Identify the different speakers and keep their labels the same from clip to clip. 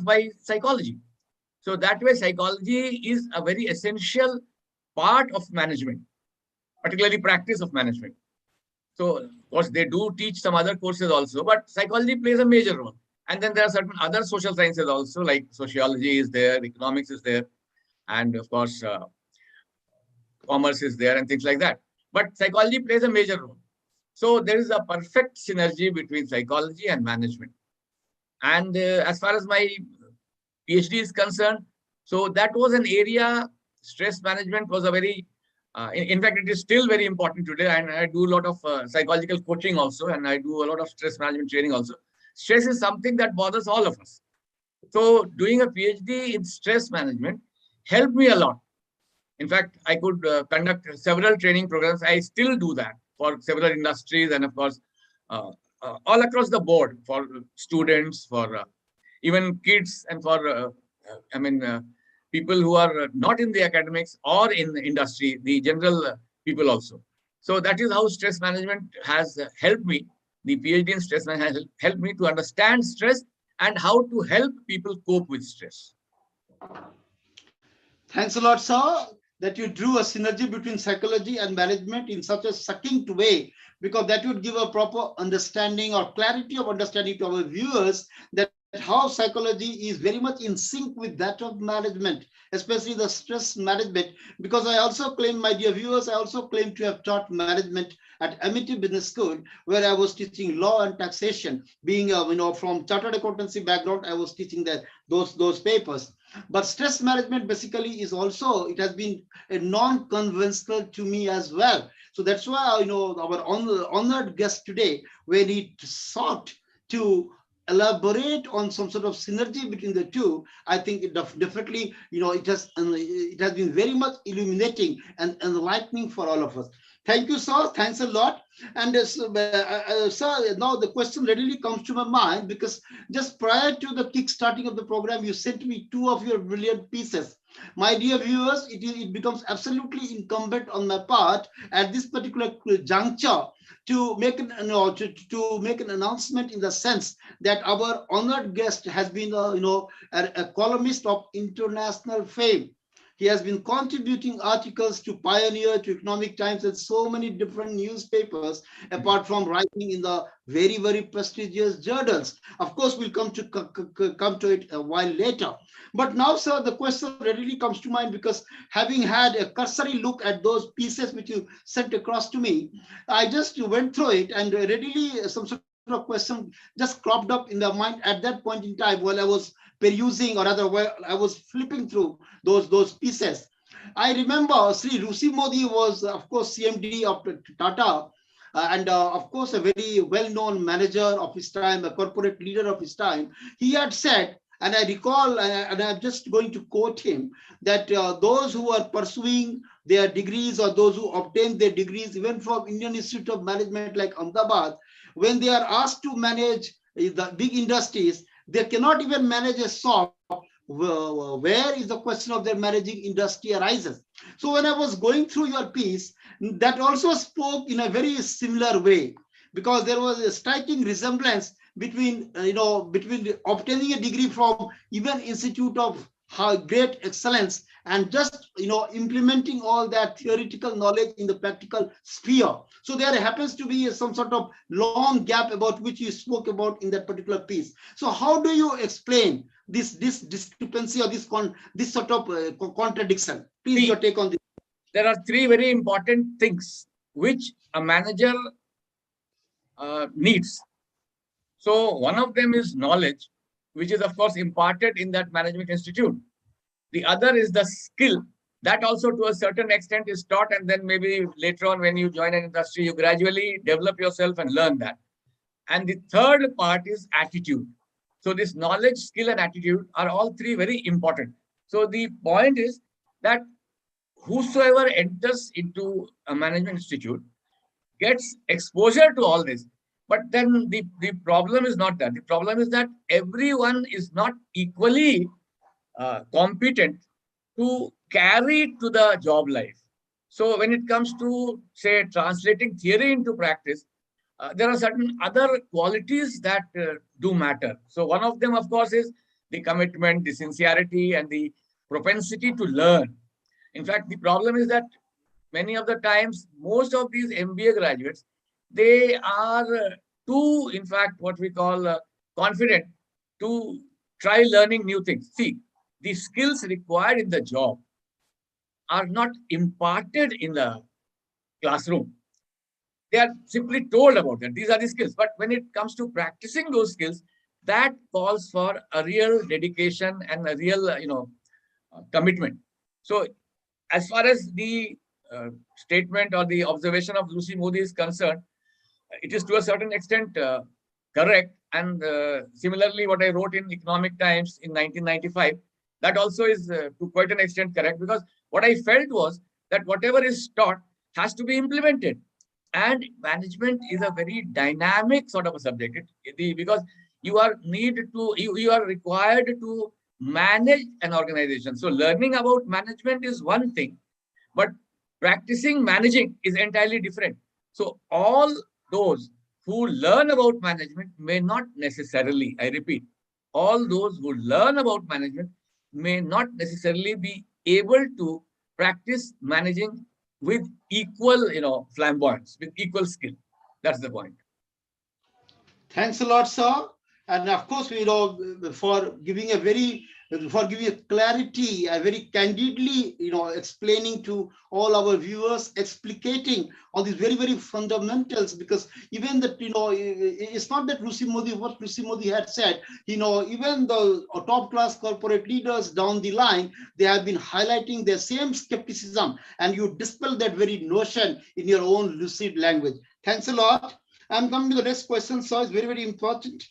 Speaker 1: by psychology. So that way, psychology is a very essential part of management, particularly practice of management. So, of course, they do teach some other courses also, but psychology plays a major role. And then there are certain other social sciences also, like sociology is there, economics is there, and of course, commerce is there, and things like that. But psychology plays a major role. So there is a perfect synergy between psychology and management. And as far as my PhD is concerned, so that was an area, stress management was a very, in fact, it is still very important today. And I do a lot of psychological coaching also, and I do a lot of stress management training also. Stress is something that bothers all of us. So doing a PhD in stress management helped me a lot. In fact, I could conduct several training programs. I still do that for several industries and, of course, all across the board for students, for even kids, and for, people who are not in the academics or in the industry, the general people also. So that is how stress management has helped me. The PhD in stress management has helped me to understand stress and how to help people cope with stress.
Speaker 2: Thanks a lot, sir, that you drew a synergy between psychology and management in such a succinct way, because that would give a proper understanding or clarity of understanding to our viewers that how psychology is very much in sync with that of management, especially the stress management. Because I also claim, my dear viewers, I also claim to have taught management at MIT Business School, where I was teaching law and taxation. Being from chartered accountancy background, I was teaching those papers. But stress management basically is also, it has been a non-conventional to me as well. So that's why our honored guest today, when he sought to elaborate on some sort of synergy between the two, I think it definitely, it has been very much illuminating and enlightening for all of us. Thank you, sir. Thanks a lot. And sir, now the question readily comes to my mind, because just prior to the kick-starting of the program, you sent me two of your brilliant pieces. My dear viewers, it becomes absolutely incumbent on my part at this particular juncture to make to make an announcement, in the sense that our honored guest has been a columnist of international fame. He has been contributing articles to Pioneer, to Economic Times, and so many different newspapers, apart from writing in the very, very prestigious journals. Of course, we'll come to it a while later. But now, sir, the question readily comes to mind, because having had a cursory look at those pieces which you sent across to me, I just went through it, and readily some sort of question just cropped up in the mind at that point in time while I was perusing, or rather while I was flipping through those pieces. I remember Shri Rusi Modi was, of course, CMD of Tata, and of course, a very well-known manager of his time, a corporate leader of his time. He had said, and I recall, and I'm just going to quote him, that those who are pursuing their degrees, or those who obtain their degrees even from Indian Institute of Management like Ahmedabad, when they are asked to manage the big industries, they cannot even manage a shop. Where is the question of their managing industry arises? So when I was going through your piece, that also spoke in a very similar way, because there was a striking resemblance between obtaining a degree from even Institute of great excellence, and just implementing all that theoretical knowledge in the practical sphere. So there happens to be some sort of long gap about which you spoke about in that particular piece. So how do you explain this discrepancy, or this sort of contradiction? Please, your take on this.
Speaker 1: There are three very important things which a manager needs. So one of them is knowledge, which is of course imparted in that management institute. The other is the skill, that also to a certain extent is taught, and then maybe later on when you join an industry, you gradually develop yourself and learn that. And the third part is attitude. So this knowledge, skill, and attitude are all three very important. So the point is that whosoever enters into a management institute gets exposure to all this. But then the problem is not that. The problem is that everyone is not equally competent to carry it to the job life. So when it comes to, say, translating theory into practice, there are certain other qualities that do matter. So one of them, of course, is the commitment, the sincerity, and the propensity to learn. In fact, the problem is that many of the times, most of these MBA graduates, they are too, in fact, what we call confident to try learning new things. See, the skills required in the job are not imparted in the classroom. They are simply told about that. These are the skills. But when it comes to practicing those skills, that calls for a real dedication and a real, commitment. So, as far as the statement or the observation of Lucy Modi is concerned, it is to a certain extent correct. And similarly, what I wrote in Economic Times in 1995, that also is to quite an extent correct, because what I felt was that whatever is taught has to be implemented. And management is a very dynamic sort of a subject, because you are you are required to manage an organization. So learning about management is one thing, but practicing managing is entirely different. So all those who learn about management may not necessarily, I repeat, all those who learn about management may not necessarily be able to practice managing with equal, flamboyance, with equal skill. That's the point.
Speaker 2: Thanks a lot, sir. And of course, for giving a very, for giving a clarity, a very candidly, explaining to all our viewers, explicating all these very, very fundamentals, because even that, it's not that what Lucy Modi had said, even the top class corporate leaders down the line, they have been highlighting their same skepticism, and you dispel that very notion in your own lucid language. Thanks a lot. I'm coming to the next question, sir. It's very, very important.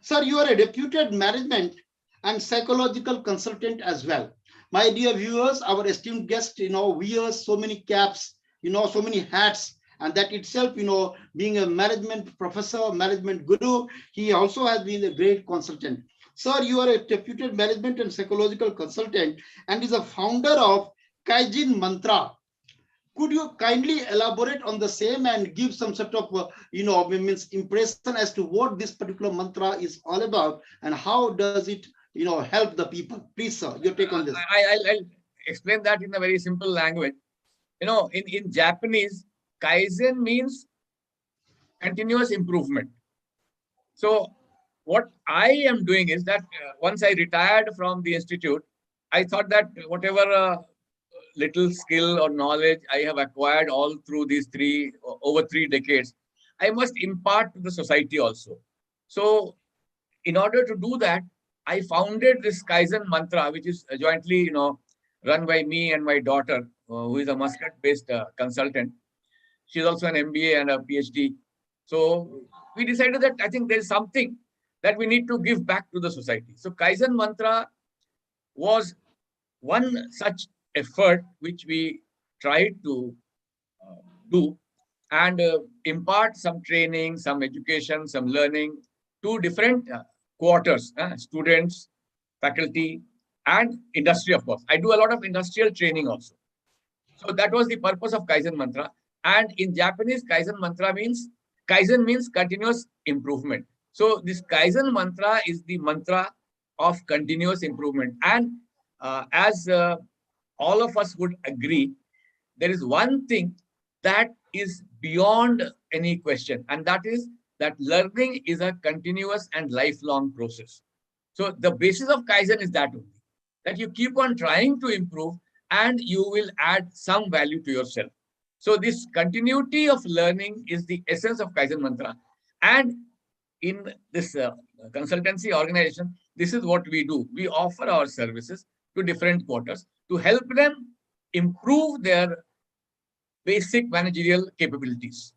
Speaker 2: Sir, you are a reputed management and psychological consultant as well. My dear viewers, our esteemed guest, wears so many caps, so many hats, and that itself, being a management professor, management guru, he also has been a great consultant. Sir, you are a reputed management and psychological consultant and is a founder of Kaijin Mantra. Could you kindly elaborate on the same and give some sort of, impression as to what this particular mantra is all about and how does it, help the people? Please, sir, your take on this.
Speaker 1: I'll explain that in a very simple language. In Japanese, Kaizen means continuous improvement. So what I am doing is that once I retired from the institute, I thought that whatever little skill or knowledge I have acquired all through these over 3 decades, I must impart to the society also. So in order to do that, I founded this Kaizen mantra, which is jointly, run by me and my daughter, who is a Muscat-based consultant. She's also an MBA and a PhD. So we decided that I think there's something that we need to give back to the society. So Kaizen mantra was one such effort which we tried to do and impart some training, some education, some learning to different quarters, students, faculty, and industry, of course. I do a lot of industrial training also. So that was the purpose of Kaizen mantra. And in Japanese, Kaizen means continuous improvement. So this Kaizen mantra is the mantra of continuous improvement. And as all of us would agree, there is one thing that is beyond any question, and that is that learning is a continuous and lifelong process. So the basis of Kaizen is that only, that you keep on trying to improve and you will add some value to yourself. So this continuity of learning is the essence of Kaizen mantra. And in this consultancy organization, this is what we do. We offer our services to different quarters to help them improve their basic managerial capabilities.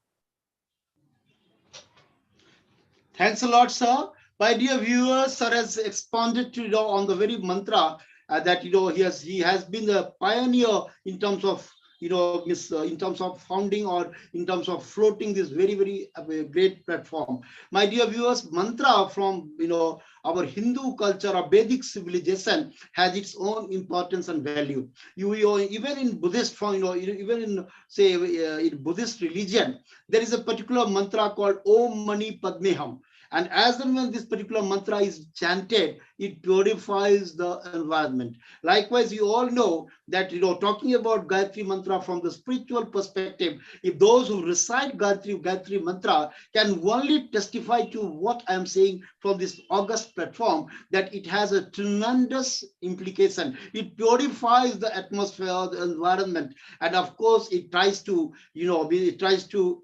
Speaker 2: Thanks a lot, sir. My dear viewers, sir has expounded to on the very mantra that he has been the pioneer in terms of in terms of founding or in terms of floating this very, very great platform. My dear viewers, mantra from our Hindu culture or Vedic civilization has its own importance and value. Even in Buddhist, even in say in Buddhist religion, there is a particular mantra called Om Mani Padmeham. And as and when this particular mantra is chanted, it purifies the environment. Likewise, you all know that, talking about Gayatri Mantra from the spiritual perspective, if those who recite Gayatri Mantra can only testify to what I am saying from this august platform, that it has a tremendous implication. It purifies the atmosphere, the environment, and of course, it tries to,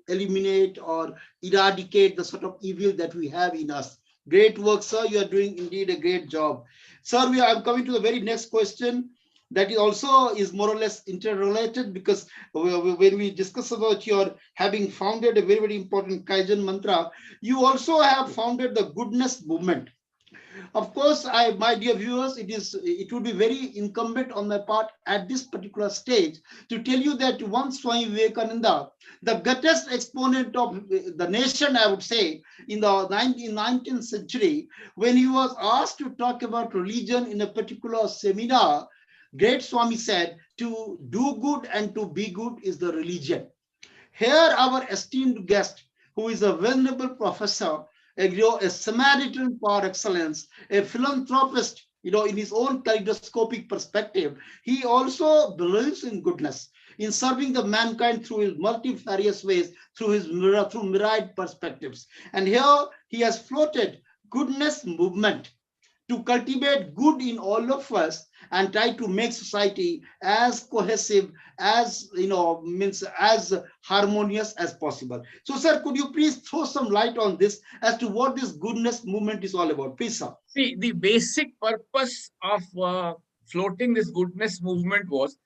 Speaker 2: eliminate or eradicate the sort of evil that we have in us. Great work, sir. You are doing indeed a great job. Sir, I'm coming to the very next question that also is more or less interrelated, because when we discuss about your having founded a very, very important Kaizen mantra, you also have founded the goodness movement. Of course, my dear viewers, it would be very incumbent on my part at this particular stage to tell you that once Swami Vivekananda, the greatest exponent of the nation, I would say, in the 19th century, when he was asked to talk about religion in a particular seminar, great Swami said, to do good and to be good is the religion. Here, our esteemed guest, who is a venerable professor, a Samaritan par excellence, a philanthropist, in his own kaleidoscopic perspective, he also believes in goodness, in serving the mankind through his multifarious ways, through myriad perspectives. And here he has floated goodness movement to cultivate good in all of us and try to make society as cohesive, as as harmonious as possible. So, sir, could you please throw some light on this as to what this goodness movement is all about? Please, sir.
Speaker 1: See, the basic purpose of floating this goodness movement was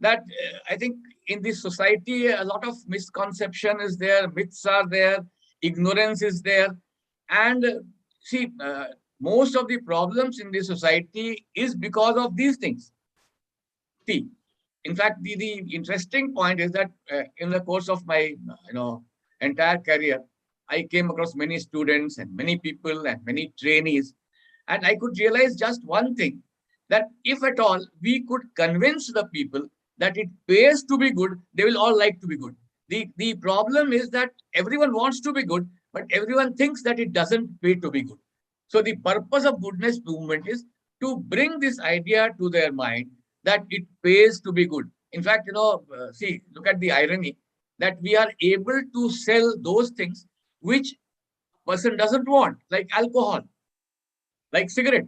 Speaker 1: that I think in this society, a lot of misconception is there, myths are there, ignorance is there. And see, most of the problems in the society is because of these things. See, in fact, the interesting point is that in the course of my entire career, I came across many students and many people and many trainees, and I could realize just one thing, that if at all we could convince the people that it pays to be good, they will all like to be good. The problem is that everyone wants to be good, but everyone thinks that it doesn't pay to be good. So the purpose of goodness movement is to bring this idea to their mind that it pays to be good. In fact, see, look at the irony that we are able to sell those things which person doesn't want, like alcohol, like cigarette.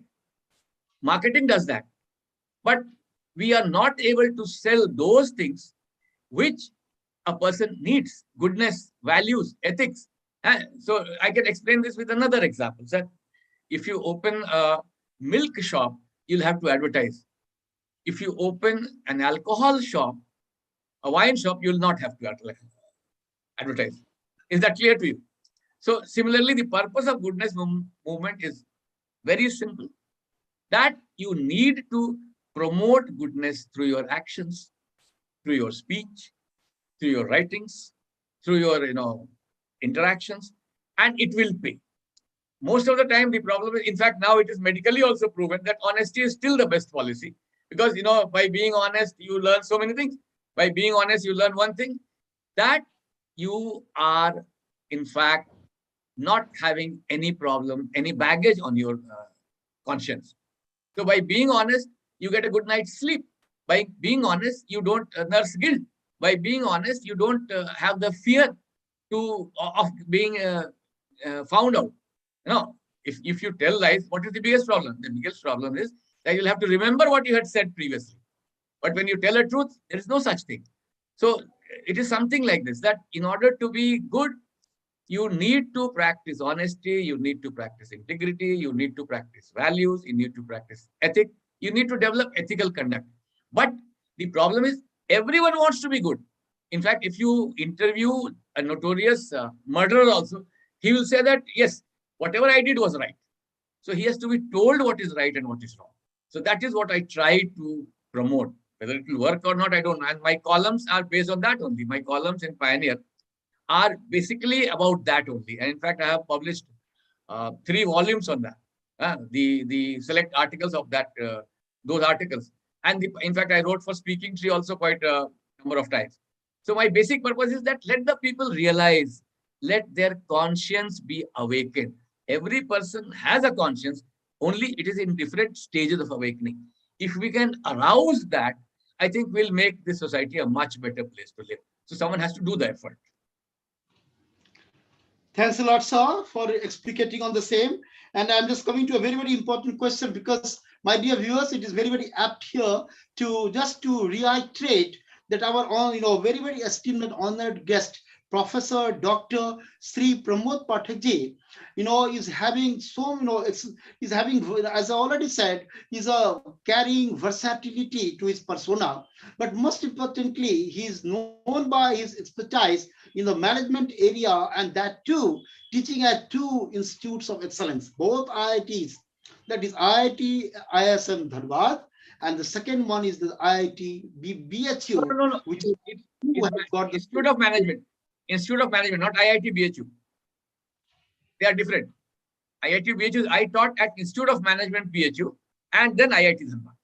Speaker 1: Marketing does that. But we are not able to sell those things which a person needs: goodness, values, ethics. So I can explain this with another example, sir. If you open a milk shop, you'll have to advertise. If you open an alcohol shop, a wine shop, you'll not have to advertise. Is that clear to you? So similarly, the purpose of goodness movement is very simple, that you need to promote goodness through your actions, through your speech, through your writings, through your interactions, and it will pay. Most of the time, the problem is, in fact, now it is medically also proven that honesty is still the best policy, because by being honest, you learn so many things. By being honest, you learn one thing, that you are in fact not having any problem, any baggage on your conscience. So by being honest, you get a good night's sleep. By being honest, you don't nurse guilt. By being honest, you don't have the fear of being found out. If you tell lies, what is the biggest problem? The biggest problem is that you'll have to remember what you had said previously. But when you tell a truth, there is no such thing. So it is something like this, that in order to be good, you need to practice honesty, you need to practice integrity, you need to practice values, you need to practice ethics, you need to develop ethical conduct. But the problem is, everyone wants to be good. In fact, if you interview a notorious murderer also, he will say that, yes, whatever I did was right. So he has to be told what is right and what is wrong. So that is what I try to promote. Whether it will work or not, I don't know. And my columns are based on that only. My columns in Pioneer are basically about that only. And in fact, I have published 3 volumes on that. The select articles of that, those articles. And in fact, I wrote for Speaking Tree also quite a number of times. So my basic purpose is that let the people realize, let their conscience be awakened. Every person has a conscience. Only it is in different stages of awakening. If we can arouse that, I think we'll make this society a much better place to live. So someone has to do the effort.
Speaker 2: Thanks a lot, sir, for explicating on the same. And I'm just coming to a very, very important question because, my dear viewers, it is very, very apt here to just to reiterate that our own, very, very esteemed and honored guest, Professor Dr. Shri Pramod Pathak ji, is having so, is having, as I already said, is a carrying versatility to his persona. But most importantly, he is known by his expertise in the management area, and that too, teaching at two institutes of excellence, both IITs, that is IIT ISM Dhanbad, and the second one is the IIT BHU,
Speaker 1: No.
Speaker 2: which
Speaker 1: It's
Speaker 2: got the
Speaker 1: Institute of Management. Institute of Management, not IIT BHU. They are different. IIT BHU, I taught at Institute of Management BHU and then IIT Dhanbad.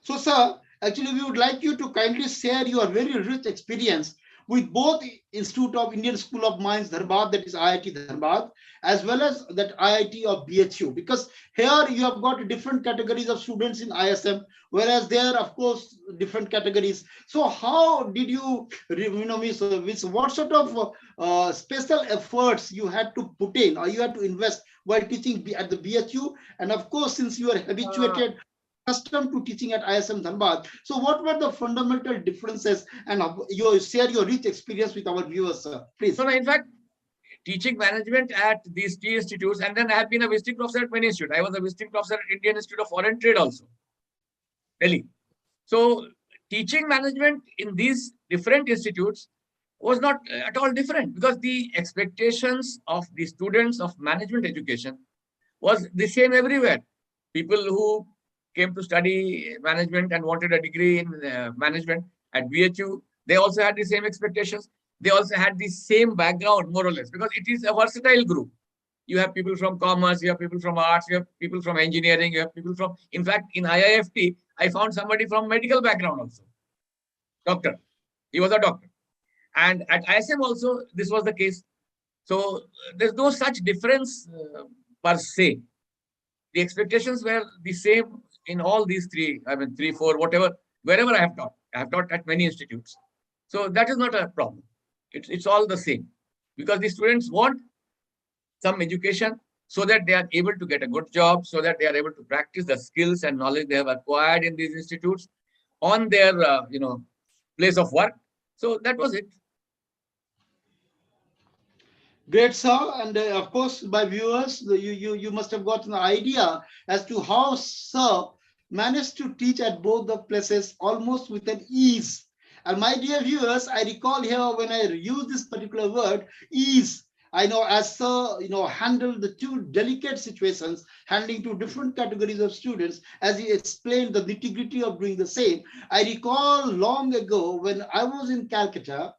Speaker 2: So, sir, actually, we would like you to kindly share your very rich experience with both Institute of Indian School of Mines Dhanbad, that is IIT Dhanbad, as well as that IIT of BHU, because here you have got different categories of students in ISM, whereas there, of course, different categories. So how did you, what sort of special efforts you had to put in or you had to invest while teaching at the BHU? And of course, since you are habituated, accustomed to teaching at ISM Dhanbad. So what were the fundamental differences, and you share your rich experience with our viewers, sir, please.
Speaker 1: So in fact, teaching management at these two institutes, and then I have been a visiting professor at many institutes. I was a visiting professor at Indian Institute of Foreign Trade also, Delhi. So teaching management in these different institutes was not at all different, because the expectations of the students of management education was the same everywhere. People who came to study management and wanted a degree in management at BHU, they also had the same expectations. They also had the same background, more or less, because it is a versatile group. You have people from commerce, you have people from arts, you have people from engineering, you have people from, in fact, in IIFT, I found somebody from medical background also. Doctor. He was a doctor. And at ISM also, this was the case. So there's no such difference per se. The expectations were the same in all these three, I mean, 3, 4, whatever, wherever I have taught. I have taught at many institutes. So that is not a problem. It's all the same, because the students want some education so that they are able to get a good job, so that they are able to practice the skills and knowledge they have acquired in these institutes on their, place of work. So that was it.
Speaker 2: Great, sir. And of course, my viewers, you must have gotten an idea as to how sir managed to teach at both the places almost with an ease. And my dear viewers, I recall here when I use this particular word, ease. I know as sir, handled the two delicate situations, handling two different categories of students, as he explained the nitty-gritty of doing the same. I recall long ago when I was in Calcutta,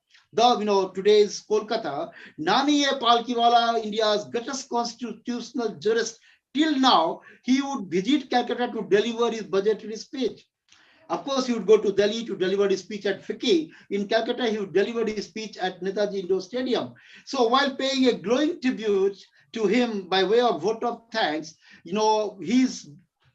Speaker 2: today's Kolkata, Nani Palkiwala, India's greatest constitutional jurist, till now, he would visit Calcutta to deliver his budgetary speech. Of course, he would go to Delhi to deliver his speech at FICCI. In Calcutta, he would deliver his speech at Netaji Indoor Stadium. So while paying a glowing tribute to him by way of vote of thanks, his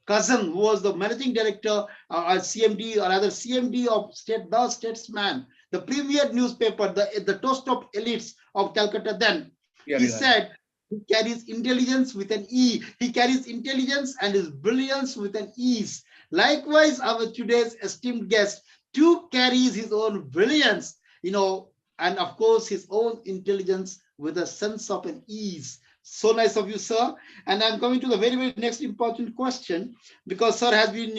Speaker 2: cousin, who was the managing director at CMD, or rather CMD of The Statesman, the premier newspaper, the toast of elites of Calcutta then, he said, he carries intelligence with an E. He carries intelligence and his brilliance with an ease. Likewise, our today's esteemed guest too carries his own brilliance, and of course his own intelligence with a sense of an ease. So nice of you, sir. And I'm coming to the very, very next important question, because sir has been,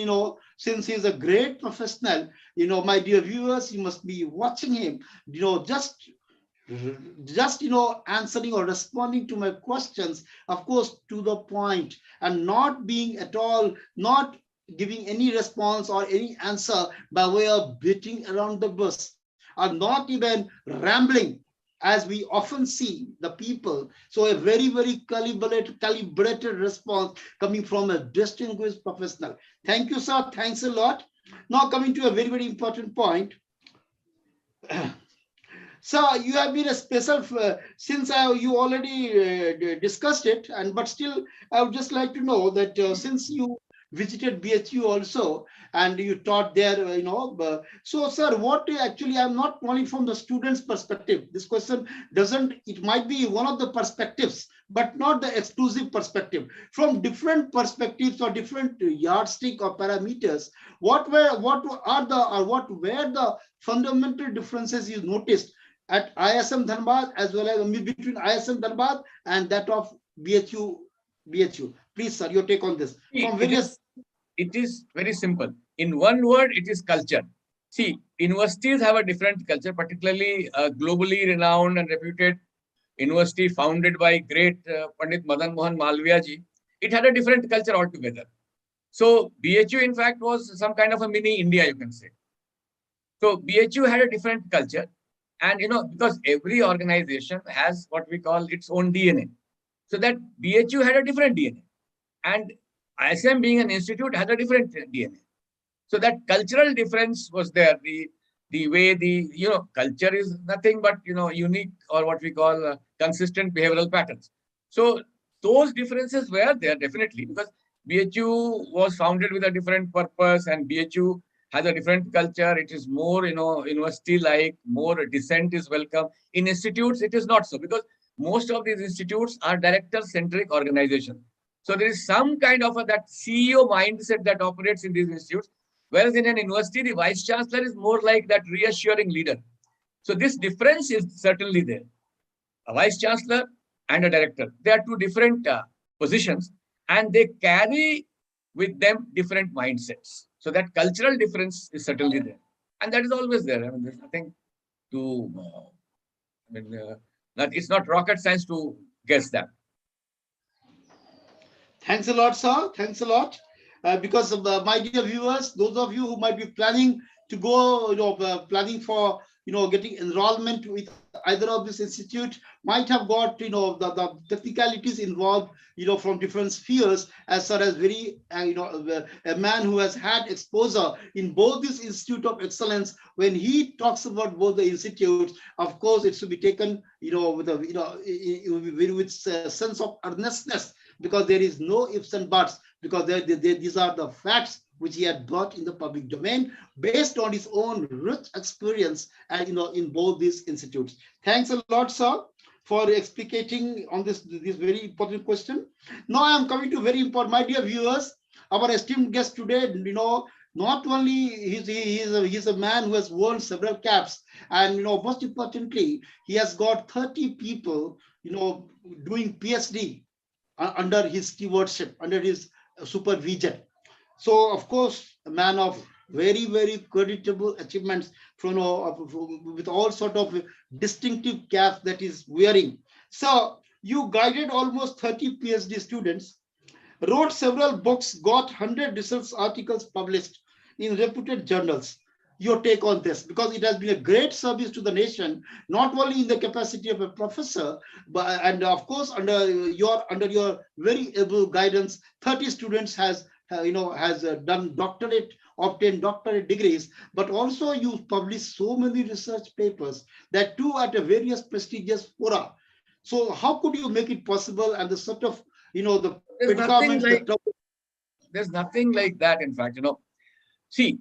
Speaker 2: since he's a great professional, my dear viewers, you must be watching him, just answering or responding to my questions, of course, to the point, and not being at all, not giving any response or any answer by way of beating around the bush, or not even rambling, as we often see the people. So a very, very calibrated response coming from a distinguished professional. Thank you, sir. Thanks a lot. Now coming to a very, very important point. So you have been a special, since you already discussed it, and but still, I would just like to know that since you visited BHU also and you taught there, so sir, what actually I'm not only from the student's perspective. This question doesn't. It might be one of the perspectives, but not the exclusive perspective. From different perspectives or different yardstick or parameters, what are the or what were the fundamental differences you noticed at ISM Dhanbad as well as between ISM Dhanbad and that of BHU. Please, sir, your take on this
Speaker 1: See,
Speaker 2: from various.
Speaker 1: it is very simple. In one word, it is culture. See, universities have a different culture, particularly a globally renowned and reputed university founded by great Pandit Madan Mohan Malviya ji. It had a different culture altogether. So BHU, in fact, was some kind of a mini India, you can say. So BHU had a different culture. And, because every organization has what we call its own DNA. So that BHU had a different DNA. And ISM being an institute had a different DNA. So that cultural difference was there. The way culture is nothing but, unique or what we call consistent behavioral patterns. So those differences were there definitely because BHU was founded with a different purpose and BHU has a different culture. It is more, university-like, more dissent is welcome. In institutes, it is not so because most of these institutes are director-centric organizations. So there is some kind of that CEO mindset that operates in these institutes. Whereas in an university, the vice chancellor is more like that reassuring leader. So this difference is certainly there. A vice chancellor and a director, they are two different positions and they carry with them different mindsets. So that cultural difference is certainly there. And that is always there. I mean, there's nothing to, it's not rocket science to guess that.
Speaker 2: Thanks a lot, sir. Thanks a lot. Because my dear viewers, those of you who might be planning to go, planning for, getting enrollment with either of this institute, might have got, the technicalities involved, from different spheres, as far as very, a man who has had exposure in both this Institute of Excellence, when he talks about both the institutes, of course, it should be taken, with a, with a sense of earnestness, because there is no ifs and buts, because these are the facts which he had brought in the public domain based on his own rich experience and in both these institutes. Thanks a lot, sir, for explicating on this very important question. Now I am coming to very important, my dear viewers, our esteemed guest today, not only he's a man who has worn several caps, and most importantly, he has got 30 people, doing PhD under his stewardship, under his supervision. So, of course, a man of very, very creditable achievements with all sort of distinctive caps that he's wearing. So, you guided almost 30 PhD students, wrote several books, got 100 research articles published in reputed journals. Your take on this, because it has been a great service to the nation, not only in the capacity of a professor, but and of course under your very able guidance, 30 students has done doctorate, obtained doctorate degrees, but also you published so many research papers, that too at a various prestigious fora. So how could you make it possible, and the sort of the predicaments,
Speaker 1: there's nothing like that, in fact. See,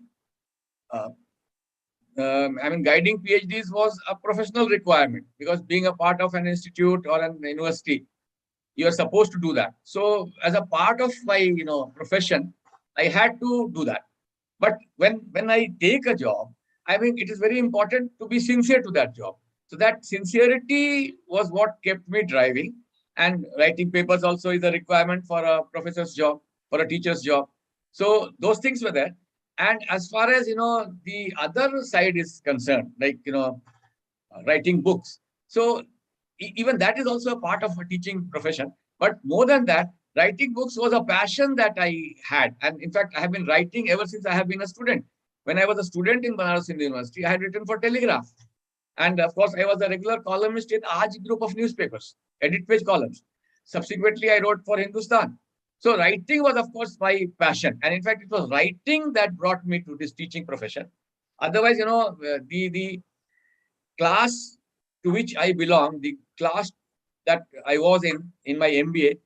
Speaker 1: guiding PhDs was a professional requirement, because being a part of an institute or an university, you are supposed to do that. So as a part of my, profession, I had to do that. But when I take a job, it is very important to be sincere to that job. So that sincerity was what kept me driving. And writing papers also is a requirement for a professor's job, for a teacher's job. So those things were there. And as far as, the other side is concerned, like, writing books. So even that is also a part of a teaching profession. But more than that, writing books was a passion that I had. And in fact, I have been writing ever since I have been a student. When I was a student in Banaras Hindu University, I had written for Telegraph. And of course, I was a regular columnist in Aaj group of newspapers, edit page columns. Subsequently, I wrote for Hindustan. So writing was, of course, my passion. And in fact, it was writing that brought me to this teaching profession. Otherwise, the class to which I belong, the class that I was in my MBA,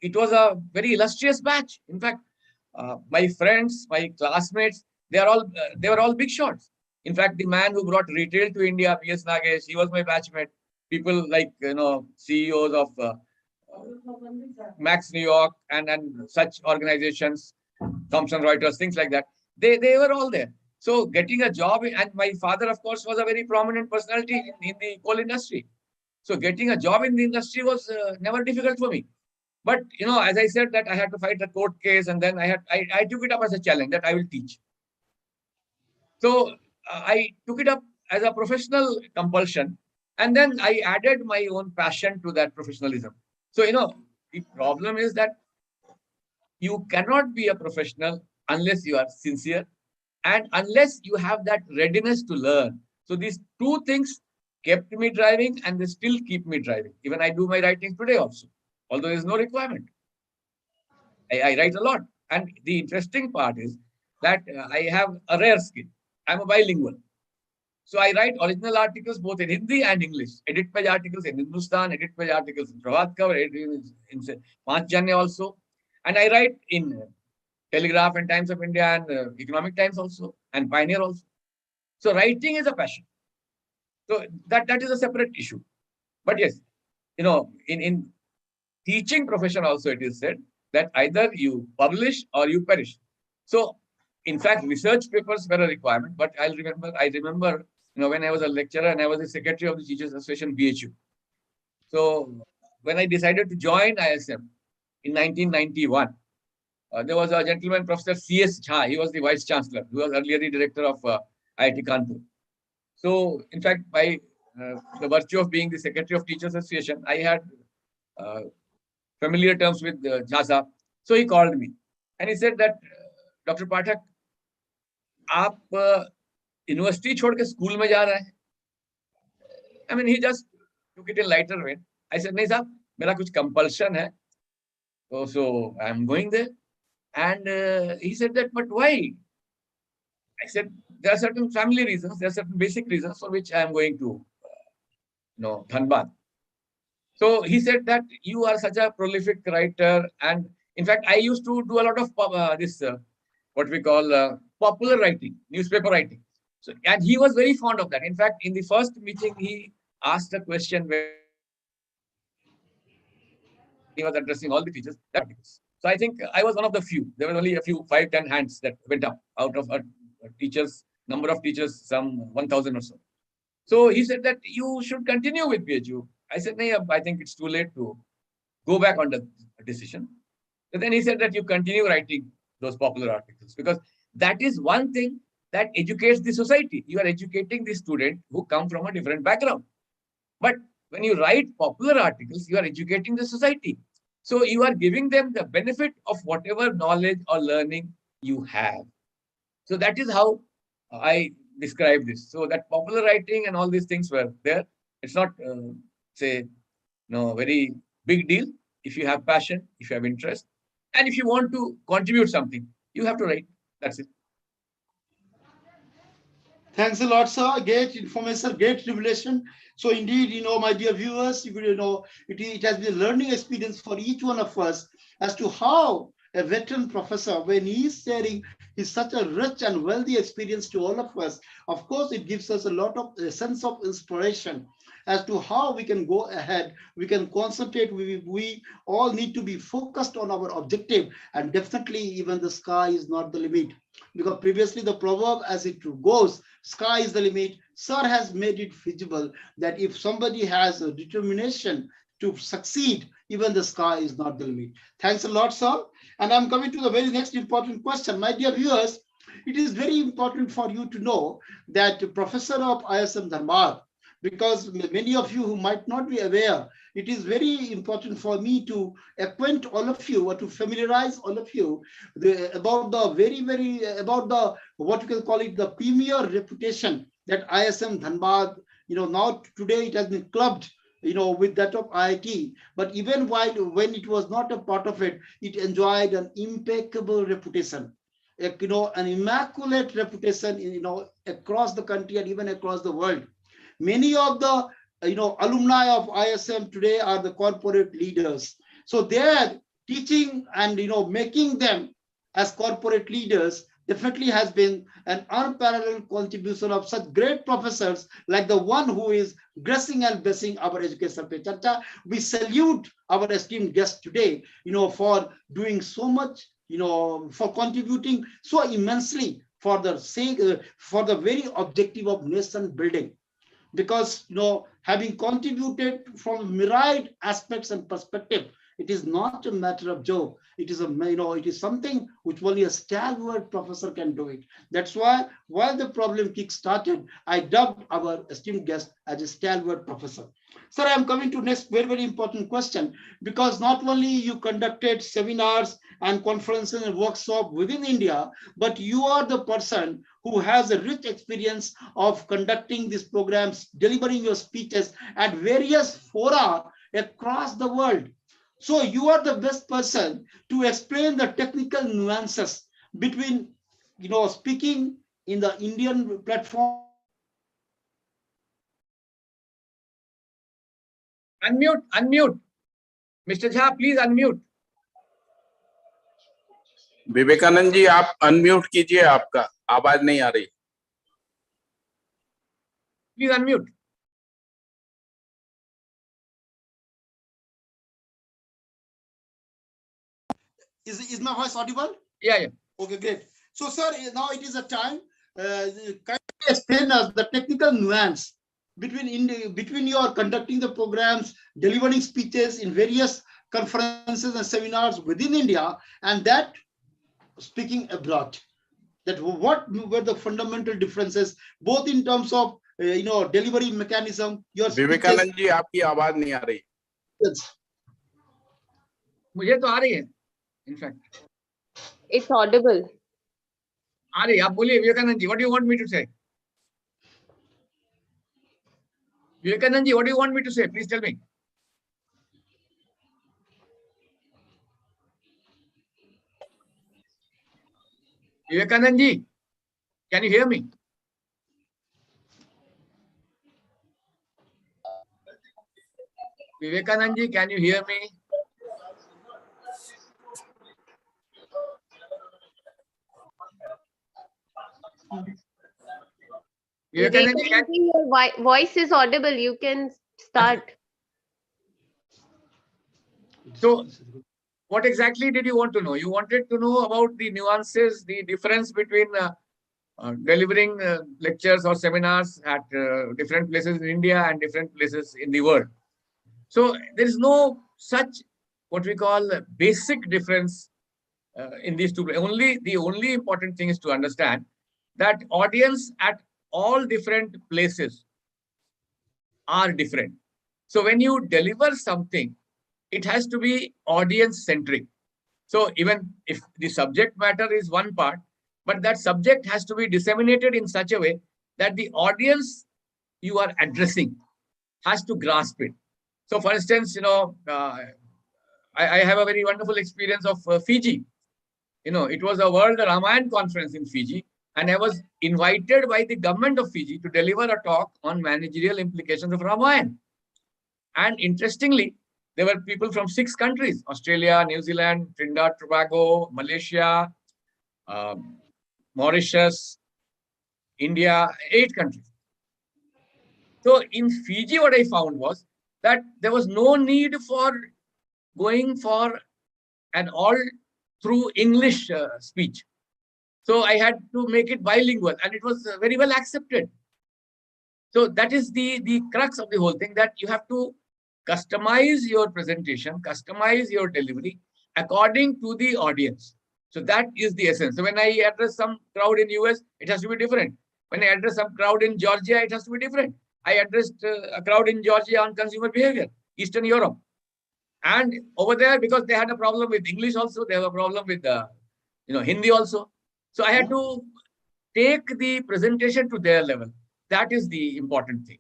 Speaker 1: it was a very illustrious batch. In fact, my friends, my classmates, they were all big shots. In fact, the man who brought retail to India, P.S. Nagesh, he was my batchmate. People like CEOs of Max New York and such organizations, Thomson Reuters, things like that. They were all there. So getting a job, and my father, of course, was a very prominent personality in the coal industry. So getting a job in the industry was never difficult for me. But as I said, that I had to fight a court case, and then I took it up as a challenge that I will teach. So I took it up as a professional compulsion, and then I added my own passion to that professionalism. So the problem is that you cannot be a professional unless you are sincere and unless you have that readiness to learn. So these two things kept me driving, and they still keep me driving. Even I do my writing today also, although there is no requirement. I write a lot. And the interesting part is that I have a rare skill. I'm a bilingual. So I write original articles both in Hindi and English. Edit page articles in Hindustan, edit page articles in Prabhat Cover, edit in Panch Janya also. And I write in Telegraph and Times of India and Economic Times also, and Pioneer also. So writing is a passion. So that is a separate issue. But yes, in teaching profession also it is said that either you publish or you perish. So in fact, research papers were a requirement, but I remember, when I was a lecturer and I was the secretary of the Teachers Association, BHU. So when I decided to join ISM in 1991, there was a gentleman, Professor C.S. Jha. He was the vice chancellor. He was earlier the director of IIT Kanpur. So in fact, by the virtue of being the secretary of Teachers Association, I had familiar terms with Jha. So he called me and he said that, Dr. Pathak, आप university छोड़ के school में जा रहे हैं? I mean, he just took it in lighter way. I said, नहीं साहब, मेरा कुछ compulsion है. So I'm going there. And he said that, but why? I said, there are certain family reasons, there are certain basic reasons for which I am going to Dhanbad. So he said that you are such a prolific writer, and in fact, I used to do a lot of what we call popular writing, newspaper writing. So, and he was very fond of that. In fact, in the first meeting, he asked a question when he was addressing all the teachers. So I think I was one of the few. There were only a few, 5-10 hands that went up out of a teachers, number of teachers, some 1,000 or so. So he said that you should continue with PHU. I said, no, I think it's too late to go back on the decision. But then he said that you continue writing those popular articles, because that is one thing that educates the society. You are educating the student who come from a different background. But when you write popular articles, you are educating the society. So you are giving them the benefit of whatever knowledge or learning you have. So that is how I describe this. So that popular writing and all these things were there. It's not, very big deal. If you have passion, if you have interest, and if you want to contribute something, you have to write. That's it.
Speaker 2: Thanks a lot, sir. Great information, great revelation. So indeed, my dear viewers, it has been a learning experience for each one of us as to how a veteran professor, when he is sharing is such a rich and wealthy experience to all of us, of course, it gives us a sense of inspiration as to how we can go ahead, we can concentrate, we all need to be focused on our objective, and definitely even the sky is not the limit. Because previously the proverb as it goes, sky is the limit. Sir has made it visible that if somebody has a determination to succeed, even the sky is not the limit. Thanks a lot, sir. And I'm coming to the very next important question. My dear viewers, it is very important for you to know that Professor of ISM Dhanbad, because many of you who might not be aware, it is very important for me to acquaint all of you or to familiarize all of you about the what you can call it, the premier reputation that ISM Dhanbad, now today it has been clubbed with that of IIT, but even when it was not a part of it, it enjoyed an impeccable reputation, an immaculate reputation, across the country and even across the world. Many of the alumni of ISM today are the corporate leaders. So their teaching and making them as corporate leaders definitely has been an unparalleled contribution of such great professors like the one who is gracing and blessing our education pe Charcha. We salute our esteemed guest today, for doing so much, for contributing so immensely for the sake, for the very objective of nation building. Because having contributed from myriad aspects and perspective, it is not a matter of joke. It is it is something which only a stalwart professor can do it. That's why while the problem kick started, I dubbed our esteemed guest as a stalwart professor. Sir, I'm coming to next very important question, because not only you conducted seminars and conferences and workshop within India, but you are the person who has a rich experience of conducting these programs, delivering your speeches at various fora across the world. So you are the best person to explain the technical nuances between, speaking in the Indian platform.
Speaker 1: Unmute. Mr. Jha, please unmute.
Speaker 3: Vivekananda ji आप unmute कीजिए, आपका आवाज नहीं आ रही.
Speaker 1: Please unmute.
Speaker 2: Is my voice audible?
Speaker 1: Yeah.
Speaker 2: Okay, great. So, sir, now it is a time. Can you explain us the technical nuance between your conducting the programs, delivering speeches in various conferences and seminars within India, and that speaking abroad? That what were the fundamental differences, both in terms of delivery mechanism? Your
Speaker 3: Vivekananda ji आपकी आवाज नहीं आ रही.
Speaker 1: मुझे तो आ रही है. In fact,
Speaker 4: it's audible.
Speaker 1: आ रही. आप बोलिए Vivekananda ji. What do you want me to say? Vivekananda ji, what do you want me to say? Please tell me. Vivekananda ji, can you hear me? Vivekananda ji, can you hear me? Vivekananda ji,
Speaker 4: Your voice is audible. You can start.
Speaker 1: So, what exactly did you want to know? You wanted to know about the nuances, the difference between delivering lectures or seminars at different places in India and different places in the world. So, there is no such what we call basic difference in these two. The only important thing is to understand that audience at all different places are different. So when you deliver something, it has to be audience centric. So even if the subject matter is one part, but that subject has to be disseminated in such a way that the audience you are addressing has to grasp it. So for instance, I have a very wonderful experience of Fiji. It was a World Ramayana conference in Fiji, and I was invited by the government of Fiji to deliver a talk on managerial implications of Ramayana. And interestingly, there were people from 6 countries: Australia, New Zealand, Trinidad, Tobago, Malaysia, Mauritius, India, 8 countries. So in Fiji, what I found was that there was no need for going for an all through English speech. So I had to make it bilingual, and it was very well accepted. So that is the crux of the whole thing, that you have to customize your presentation, customize your delivery according to the audience. So that is the essence. So when I address some crowd in US, it has to be different. When I address some crowd in Georgia, it has to be different. I addressed a crowd in Georgia on consumer behavior, Eastern Europe. And over there, because they had a problem with English also, they have a problem with Hindi also. So I had to take the presentation to their level. That is the important thing.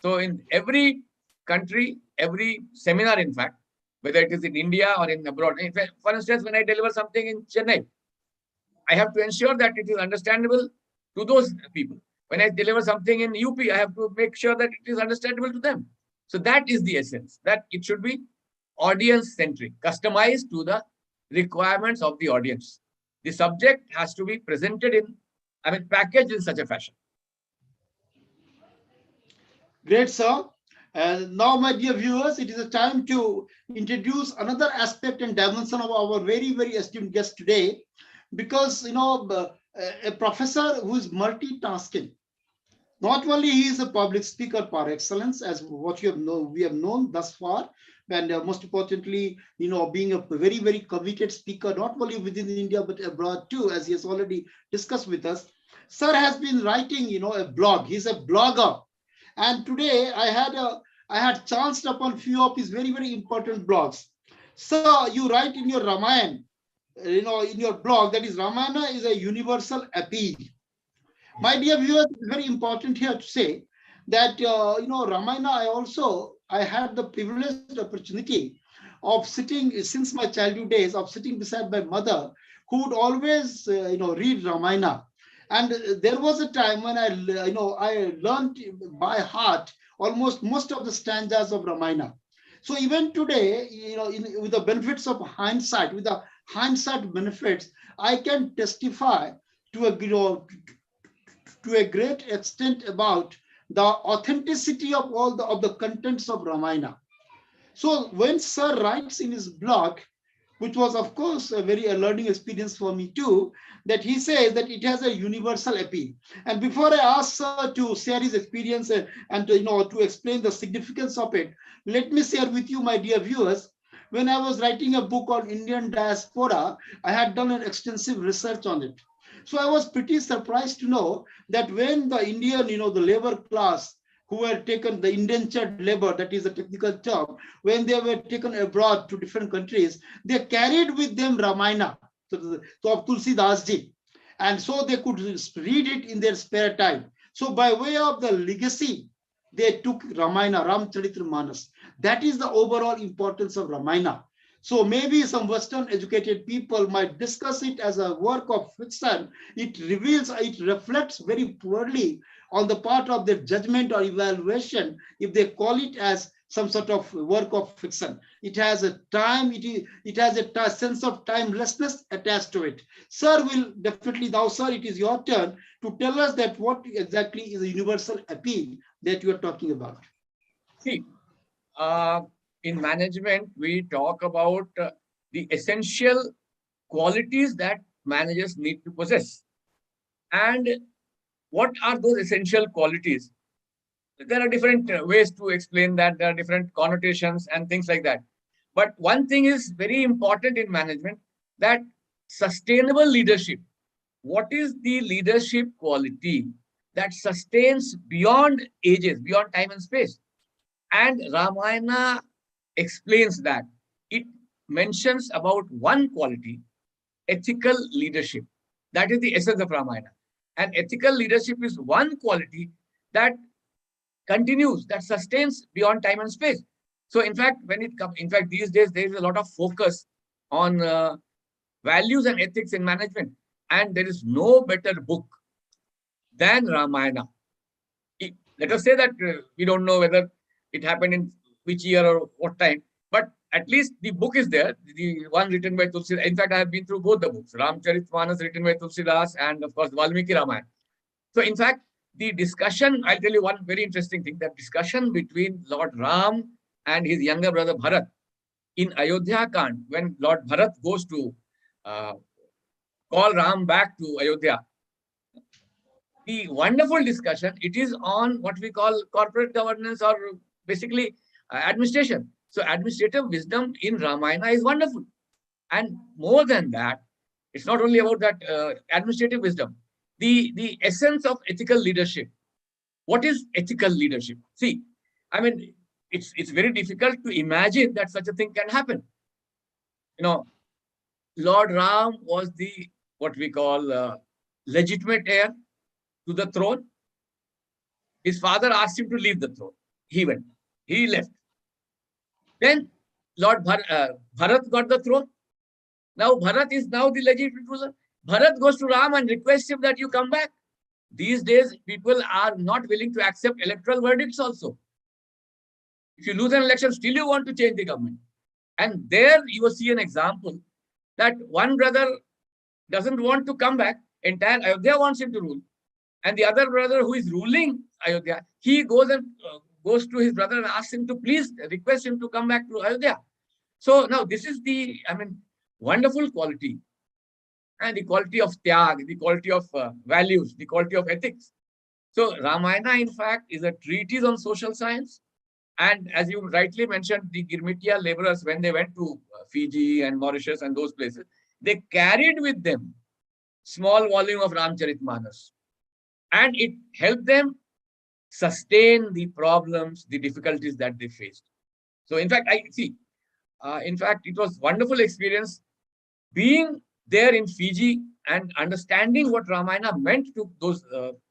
Speaker 1: So in every country, every seminar, in fact, whether it is in India or in abroad, in fact, for instance, when I deliver something in Chennai, I have to ensure that it is understandable to those people. When I deliver something in UP, I have to make sure that it is understandable to them. So that is the essence, that it should be audience-centric, customized to the requirements of the audience. The subject has to be presented in, packaged in such a fashion.
Speaker 2: Great, sir. Now, my dear viewers, it is a time to introduce another aspect and dimension of our very, very esteemed guest today, because, a professor who is multitasking. Not only he is a public speaker par excellence, as what we have known thus far, and most importantly, being a very, very coveted speaker, not only within India, but abroad too, as he has already discussed with us. Sir has been writing, a blog. He's a blogger. And today I had chanced upon few of his very, very important blogs. So you write in your Ramayana, in your blog, that is Ramayana is a universal appeal. My dear viewers, it's very important here to say that, Ramayana, I had the privileged opportunity of sitting, since my childhood days, of sitting beside my mother, who would always, read Ramayana. And there was a time when I learned by heart almost most of the stanzas of Ramayana. So even today, with the benefits of hindsight, with the hindsight benefits, I can testify to a great extent about the authenticity of all of the contents of Ramayana. So when Sir writes in his blog, which was of course a very learning experience for me too, that he says that it has a universal appeal. And before I ask Sir to share his experience and to explain the significance of it, let me share with you, my dear viewers, when I was writing a book on Indian diaspora, I had done an extensive research on it. So I was pretty surprised to know that when the Indian, the labor class who were taken, the indentured labor, that is a technical term, when they were taken abroad to different countries, they carried with them Ramayana, so of Tulsi Das ji, and so they could read it in their spare time. So by way of the legacy, they took Ramayana, Ramcharitamanas. That is the overall importance of Ramayana. So maybe some Western educated people might discuss it as a work of fiction. It reflects very poorly on the part of their judgment or evaluation if they call it as some sort of work of fiction. It has a time, it has a sense of timelessness attached to it. Sir will definitely, now sir, it is your turn to tell us that what exactly is a universal appeal that you are talking about.
Speaker 1: See, in management, we talk about the essential qualities that managers need to possess. And what are those essential qualities? There are different ways to explain that. There are different connotations and things like that. But one thing is very important in management, that sustainable leadership. What is the leadership quality that sustains beyond ages, beyond time and space? And Ramayana explains that. It mentions about one quality, ethical leadership. That is the essence of Ramayana. And ethical leadership is one quality that continues, that sustains beyond time and space. So in fact, these days, there is a lot of focus on values and ethics in management. And there is no better book than Ramayana. Let us say that we don't know whether it happened in which year or what time, but at least the book is there, the one written by Tulsi. In fact, I have been through both the books, Ramcharitmanas written by Tulsidas and of course Valmiki Ramayana. So in fact, the discussion, I'll tell you one very interesting thing, that discussion between Lord Ram and his younger brother Bharat in Ayodhya Kand, when Lord Bharat goes to call Ram back to Ayodhya. The wonderful discussion, it is on what we call corporate governance, or basically administration. So administrative wisdom in Ramayana is wonderful. And more than that, it's not only about that administrative wisdom, the essence of ethical leadership. What is ethical leadership? See, I mean, it's very difficult to imagine that such a thing can happen. Lord Ram was the, what we call legitimate heir to the throne. His father asked him to leave the throne. He went. He left. Then Lord Bharat got the throne. Now Bharat is now the legitimate ruler. Bharat goes to Ram and requests him that you come back. These days, people are not willing to accept electoral verdicts also. If you lose an election, still you want to change the government. And there you will see an example that one brother doesn't want to come back, entire Ayodhya wants him to rule. And the other brother who is ruling Ayodhya, he goes to his brother and asks him to please request him to come back to Ayodhya. So now this is the, wonderful quality, and the quality of tyag, the quality of values, the quality of ethics. So Ramayana, in fact, is a treatise on social science. And as you rightly mentioned, the Girmitia laborers, when they went to Fiji and Mauritius and those places, they carried with them small volume of Ramcharitmanas. And it helped them sustain the problems, the difficulties that they faced. So in fact, it was wonderful experience being there in Fiji and understanding what Ramayana meant to those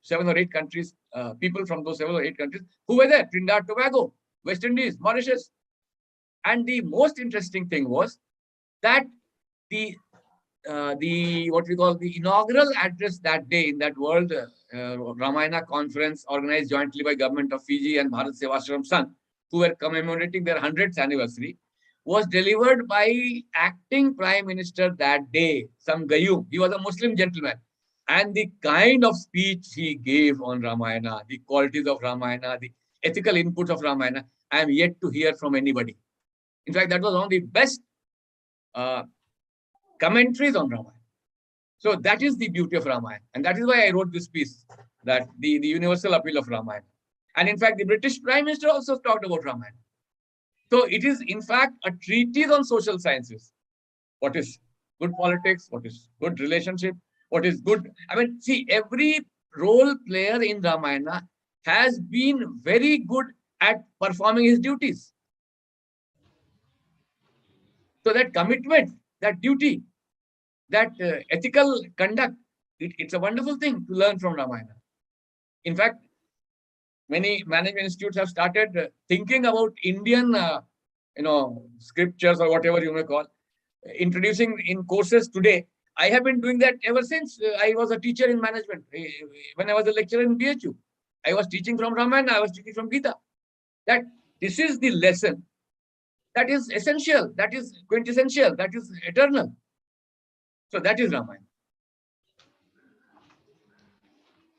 Speaker 1: 7 or 8 countries, people from those 7 or 8 countries who were there, Trinidad, Tobago, West Indies, Mauritius. And the most interesting thing was that the what we call the inaugural address that day in that World Ramayana conference organized jointly by government of Fiji and Bharat Sevashram Sangh, who were commemorating their 100th anniversary, was delivered by acting prime minister that day, some Gayu. He was a Muslim gentleman. And the kind of speech he gave on Ramayana, the qualities of Ramayana, the ethical inputs of Ramayana, I am yet to hear from anybody. In fact, that was one of the best commentaries on Ramayana. So that is the beauty of Ramayana. And that is why I wrote this piece, that the universal appeal of Ramayana. And in fact, the British Prime Minister also talked about Ramayana. So it is, in fact, a treatise on social sciences. What is good politics? What is good relationship? What is good? See, every role player in Ramayana has been very good at performing his duties. So that commitment, that duty, that ethical conduct, it's a wonderful thing to learn from Ramayana. In fact, many management institutes have started thinking about Indian, scriptures or whatever you may call, introducing in courses today. I have been doing that ever since I was a teacher in management. When I was a lecturer in BHU, I was teaching from Ramayana, I was teaching from Gita. That this is the lesson that is essential, that is quintessential, that is eternal. So that is Ramayana.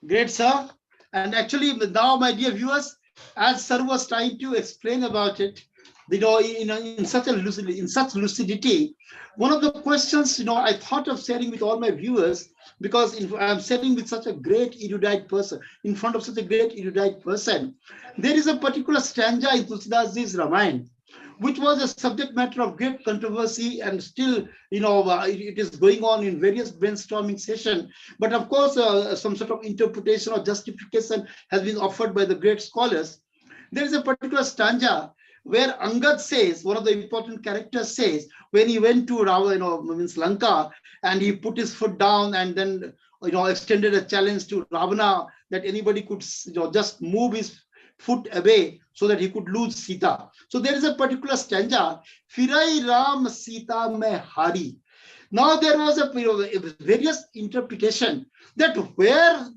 Speaker 2: Great, sir. And actually, now, my dear viewers, as sir was trying to explain about it, in such lucidity, one of the questions, I thought of sharing with all my viewers, because I'm sitting with such a great erudite person, in front of such a great erudite person. There is a particular stanza in Tulsidasji's Ramayana, which was a subject matter of great controversy, and still, it is going on in various brainstorming sessions. But of course, some sort of interpretation or justification has been offered by the great scholars. There is a particular stanza where Angad says, one of the important characters says, when he went to Lanka, and he put his foot down and then, extended a challenge to Ravana that anybody could, just move his foot away so that he could lose Sita. So there is a particular stanza, Firai Ram Sita mein hari. Now there was a various interpretation that where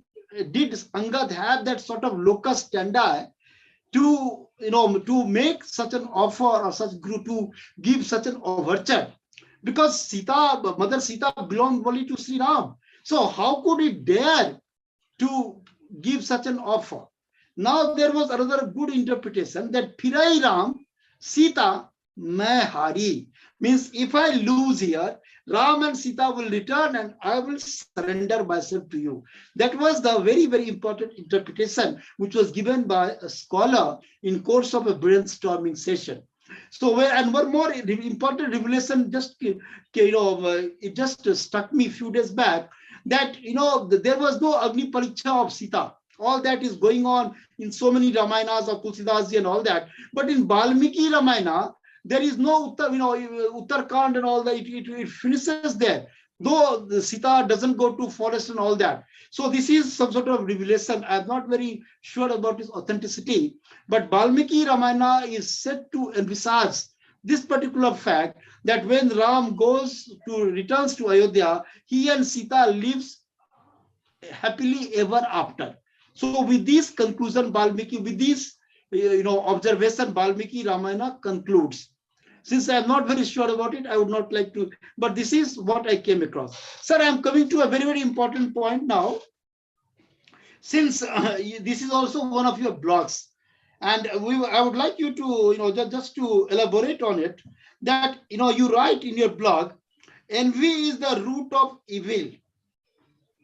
Speaker 2: did Angad have that sort of locus standi to make such an offer or such group to give such an overture, because Mother Sita belonged only to Sri Ram. So how could he dare to give such an offer? Now there was another good interpretation that Phirai Ram Sita mein hari, means if I lose here, Ram and Sita will return and I will surrender myself to you. That was the very, very important interpretation which was given by a scholar in course of a brainstorming session. So, and one more important revelation, it just struck me a few days back, that there was no Agni Pariksha of Sita. All that is going on in so many Ramayanas of Tulsidasji and all that. But in Valmiki Ramayana, there is no Uttarakhand and all that. It finishes there. Though the Sita doesn't go to forest and all that. So this is some sort of revelation. I'm not very sure about its authenticity. But Valmiki Ramayana is said to envisage this particular fact that when Ram returns to Ayodhya, he and Sita lives happily ever after. So with this conclusion, Valmiki, with this observation, Valmiki Ramayana concludes. Since I am not very sure about it, I would not like to, but this is what I came across. Sir, I am coming to a very, very important point now. Since this is also one of your blogs, and I would like you to, just to elaborate on it, that, you write in your blog, envy is the root of evil.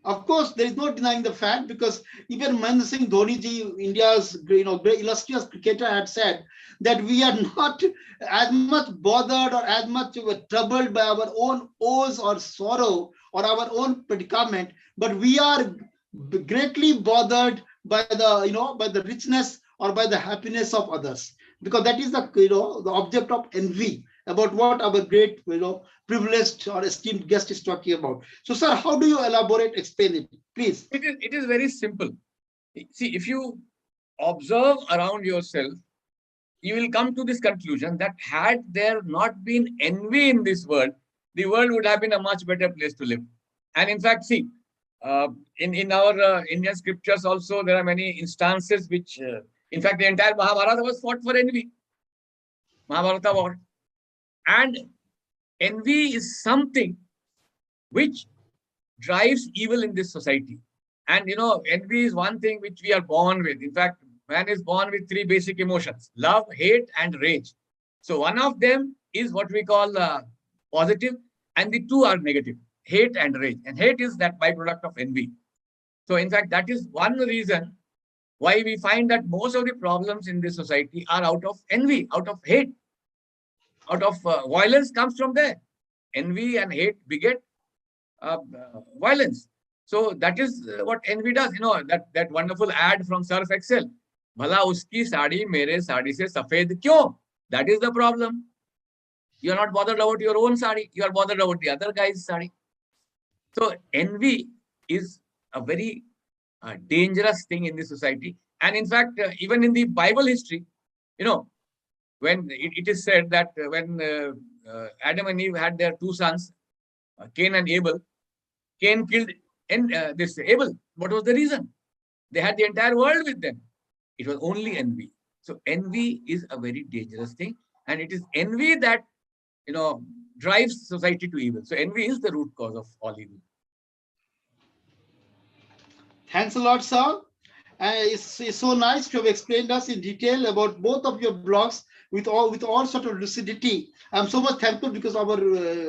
Speaker 2: Of course, there is no denying the fact, because even Mahendra Singh Dhoni ji, India's great illustrious cricketer, had said that we are not as much bothered or as much troubled by our own woes or sorrow or our own predicament, but we are greatly bothered by the richness or by the happiness of others, because that is the object of envy about what our great privileged or esteemed guest is talking about. So, sir, how do you elaborate, explain it, please?
Speaker 1: It is very simple. See, if you observe around yourself, you will come to this conclusion that had there not been envy in this world, the world would have been a much better place to live. And in fact, see, in our Indian scriptures also, there are many instances which, in fact, the entire Mahabharata was fought for envy. Mahabharata war. And envy is something which drives evil in this society. And envy is one thing which we are born with. In fact, man is born with three basic emotions: love, hate, and rage. So one of them is what we call positive, and the two are negative: hate and rage. And hate is that byproduct of envy. So in fact, that is one reason why we find that most of the problems in this society are out of envy, out of hate, out of violence comes from there. Envy and hate beget violence. So that is what envy does. That wonderful ad from Surf Excel. Bhala uski sadi mere sadi se safed kyon? That is the problem. You are not bothered about your own sadi. You are bothered about the other guy's sadi. So envy is a very dangerous thing in this society. And in fact, even in the Bible history, when it is said that when Adam and Eve had their two sons, Cain and Abel, Cain killed this Abel. What was the reason? They had the entire world with them. It was only envy. So envy is a very dangerous thing, and it is envy that drives society to evil. So envy is the root cause of all evil.
Speaker 2: Thanks a lot, sir. It's so nice to have explained us in detail about both of your blogs with all sort of lucidity. I'm so much thankful because our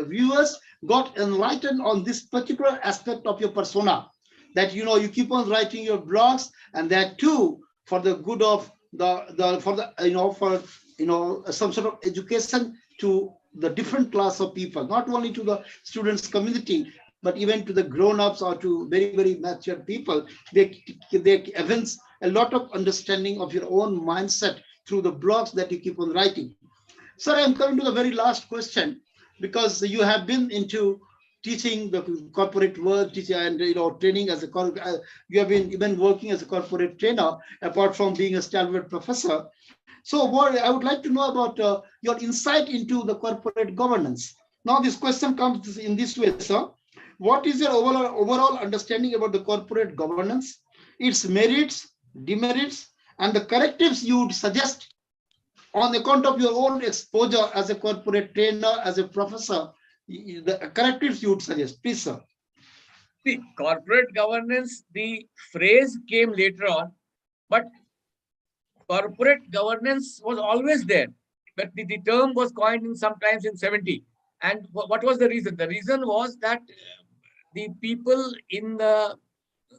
Speaker 2: viewers got enlightened on this particular aspect of your persona, that you keep on writing your blogs, and that too for the good of some sort of education to the different class of people, not only to the students community, but even to the grown-ups or to very, very mature people. They evince a lot of understanding of your own mindset through the blogs that you keep on writing. Sir, I'm coming to the very last question, because you have been into teaching the corporate world, teaching and training as you have been even working as a corporate trainer, apart from being a stalwart professor. So what I would like to know about your insight into the corporate governance. Now this question comes in this way, sir. What is your overall understanding about the corporate governance, its merits, demerits, and the correctives you would suggest on account of your own exposure as a corporate trainer, as a professor, the correctives you would suggest, please, sir?
Speaker 1: The corporate governance, the phrase came later on, but corporate governance was always there. But the term was coined sometimes in 70. And what was the reason? The reason was that the people in the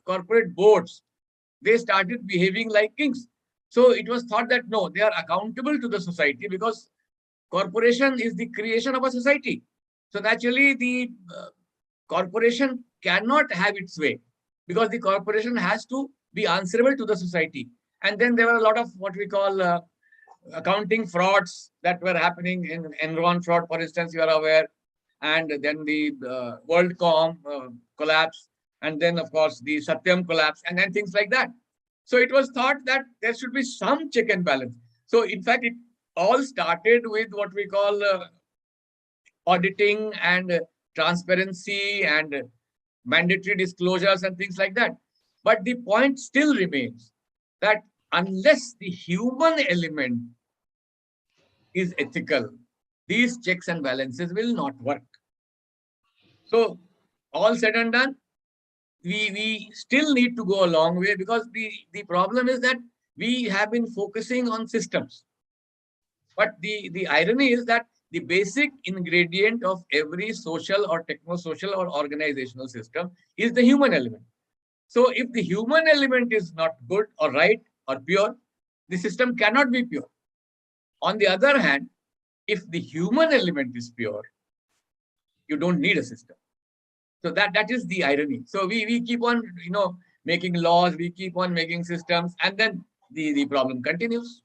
Speaker 1: corporate boards, they started behaving like kings. So it was thought that no, they are accountable to the society, because corporation is the creation of a society. So naturally, the corporation cannot have its way, because the corporation has to be answerable to the society. And then there were a lot of what we call accounting frauds that were happening in Enron fraud, for instance, you are aware. And then the WorldCom collapse, and then of course the Satyam collapse, and then things like that. So it was thought that there should be some check and balance. So in fact, it all started with what we call auditing and transparency and mandatory disclosures and things like that. But the point still remains that unless the human element is ethical, these checks and balances will not work. So all said and done, we still need to go a long way, because the problem is that we have been focusing on systems. But the irony is that the basic ingredient of every social or techno-social or organizational system is the human element. So if the human element is not good or right or pure, the system cannot be pure. On the other hand, if the human element is pure, you don't need a system. So that is the irony. So we keep on, making laws, we keep on making systems, and then the problem continues.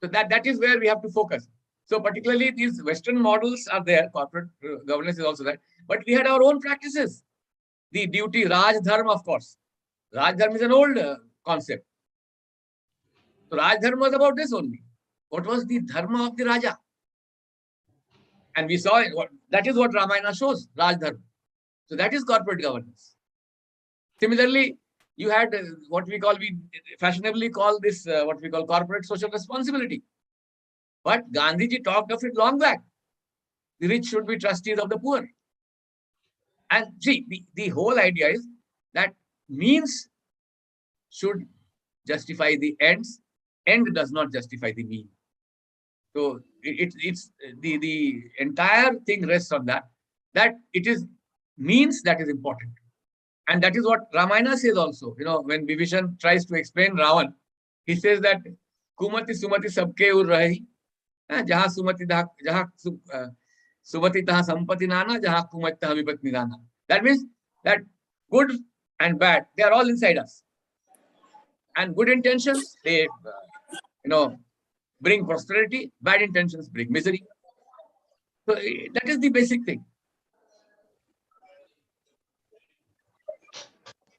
Speaker 1: So that is where we have to focus. So particularly these Western models are there, corporate governance is also there, but we had our own practices. The duty, Raj Dharma, of course. Raj Dharma is an old concept. So Raj Dharma was about this only. What was the Dharma of the Raja? And we saw it. That is what Ramayana shows, Raj Dharma. So that is corporate governance. Similarly, you had we fashionably call this what we call corporate social responsibility. But Gandhiji talked of it long back. The rich should be trustees of the poor. And see, the whole idea is that means should justify the ends. End does not justify the mean. So it's the entire thing rests on that it is means that is important. And that is what Ramayana says also. When Vibhishan tries to explain Ravan, he says that Kumati Sumati Sabke Ur Rahi, Jaha Sumati Sumati Taha Sampati Nana, Jaha Kumati Taha Vipatni Nana. That means that good and bad, they are all inside us. And good intentions, they bring prosperity, bad intentions bring misery. So that is the basic thing.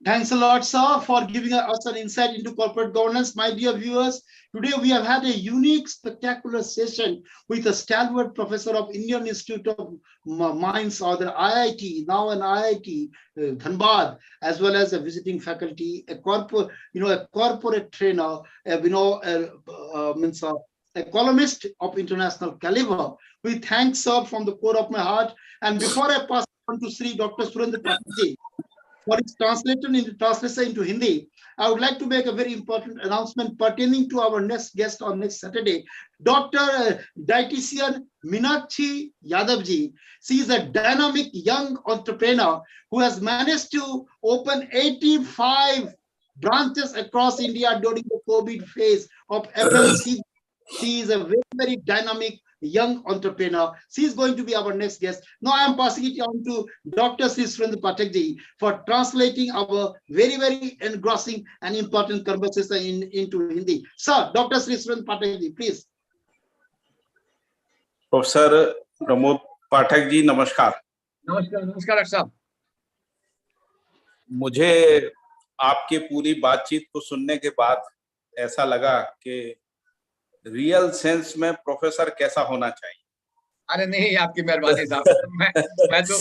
Speaker 2: Thanks a lot, sir, for giving us an insight into corporate governance. My dear viewers, today we have had a unique, spectacular session with a stalwart professor of Indian Institute of Mines, or the IIT, now an IIT Dhanbad, as well as a visiting faculty, a corporate trainer, a columnist of international caliber. We thank sir from the core of my heart. And before I pass on to Shri Dr. Surendra Pathak for its translation into Hindi, I would like to make a very important announcement pertaining to our next guest on next Saturday, Dr. Dietitian Meenakshi Yadavji. She is a dynamic young entrepreneur who has managed to open 85 branches across India during the COVID phase of FLC. She is a very, very dynamic young entrepreneur. She is going to be our next guest. Now I am passing it on to Dr. Shri Surendra Pathak for translating our very, very engrossing and important conversation into Hindi. Sir, Dr. Shri Surendra Pathak, please.
Speaker 3: Professor Pramod Pathak ji, नमस्कार।
Speaker 1: नमस्कार doctor साहब।
Speaker 3: मुझे आपकी पूरी बातचीत को सुनने के बाद ऐसा लगा कि रियल सेंस में प्रोफेसर कैसा होना चाहिए।
Speaker 1: अरे नहीं, आपकी मेहरबानी साहब। मैं तो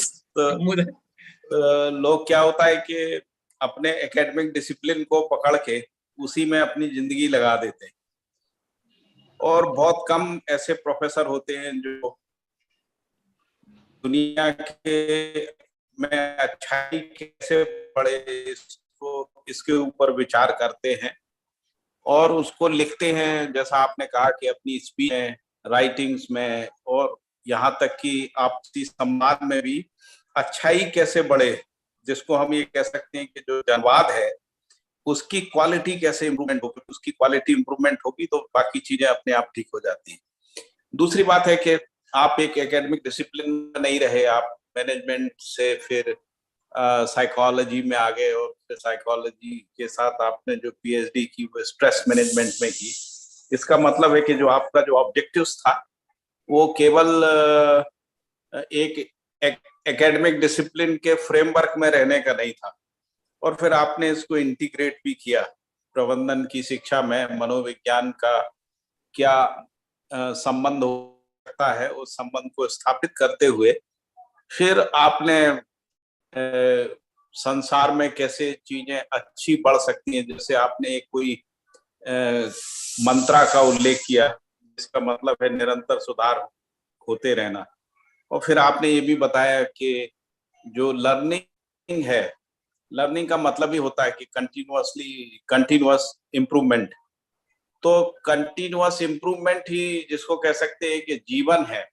Speaker 3: लोग क्या होता है कि अपने एकेडमिक डिसिप्लिन को पकड़ के उसी में अपनी जिंदगी लगा देते हैं, और बहुत कम ऐसे प्रोफेसर होते हैं जो दुनिया के में अच्छाई कैसे पढ़े इसके ऊपर विचार करते हैं और उसको लिखते हैं, जैसा आपने कहा कि अपनी स्पीच में, राइटिंग्स में, और यहाँ तक कि आपसी संवाद में भी अच्छाई कैसे बढ़े, जिसको हम ये कह सकते हैं कि जो जनवाद है उसकी क्वालिटी कैसे इंप्रूवमेंट होगी। उसकी क्वालिटी इंप्रूवमेंट होगी तो बाकी चीजें अपने आप ठीक हो जाती हैं। दूसरी बात है कि आप एक एकेडमिक डिसिप्लिन में नहीं रहे, आप मैनेजमेंट से फिर साइकोलॉजी में आ गए, और फिर साइकोलॉजी के साथ आपने जो पीएचडी की वो स्ट्रेस मैनेजमेंट में की। इसका मतलब है कि जो आपका जो ऑब्जेक्टिव्स था वो केवल एक एकेडमिक डिसिप्लिन के फ्रेमवर्क में रहने का नहीं था, और फिर आपने इसको इंटीग्रेट भी किया। प्रबंधन की शिक्षा में मनोविज्ञान का क्या संबंध हो सकता है, उस संबंध को स्थापित करते हुए फिर आपने संसार में कैसे चीजें अच्छी बढ़ सकती हैं। जैसे आपने एक कोई मंत्रा का उल्लेख किया, जिसका मतलब है निरंतर सुधार होते रहना। और फिर आपने ये भी बताया कि जो लर्निंग है, लर्निंग का मतलब ही होता है कि कंटिन्यूअस इम्प्रूवमेंट। तो कंटिन्यूअस इम्प्रूवमेंट ही जिसको कह सकते हैं कि जीवन है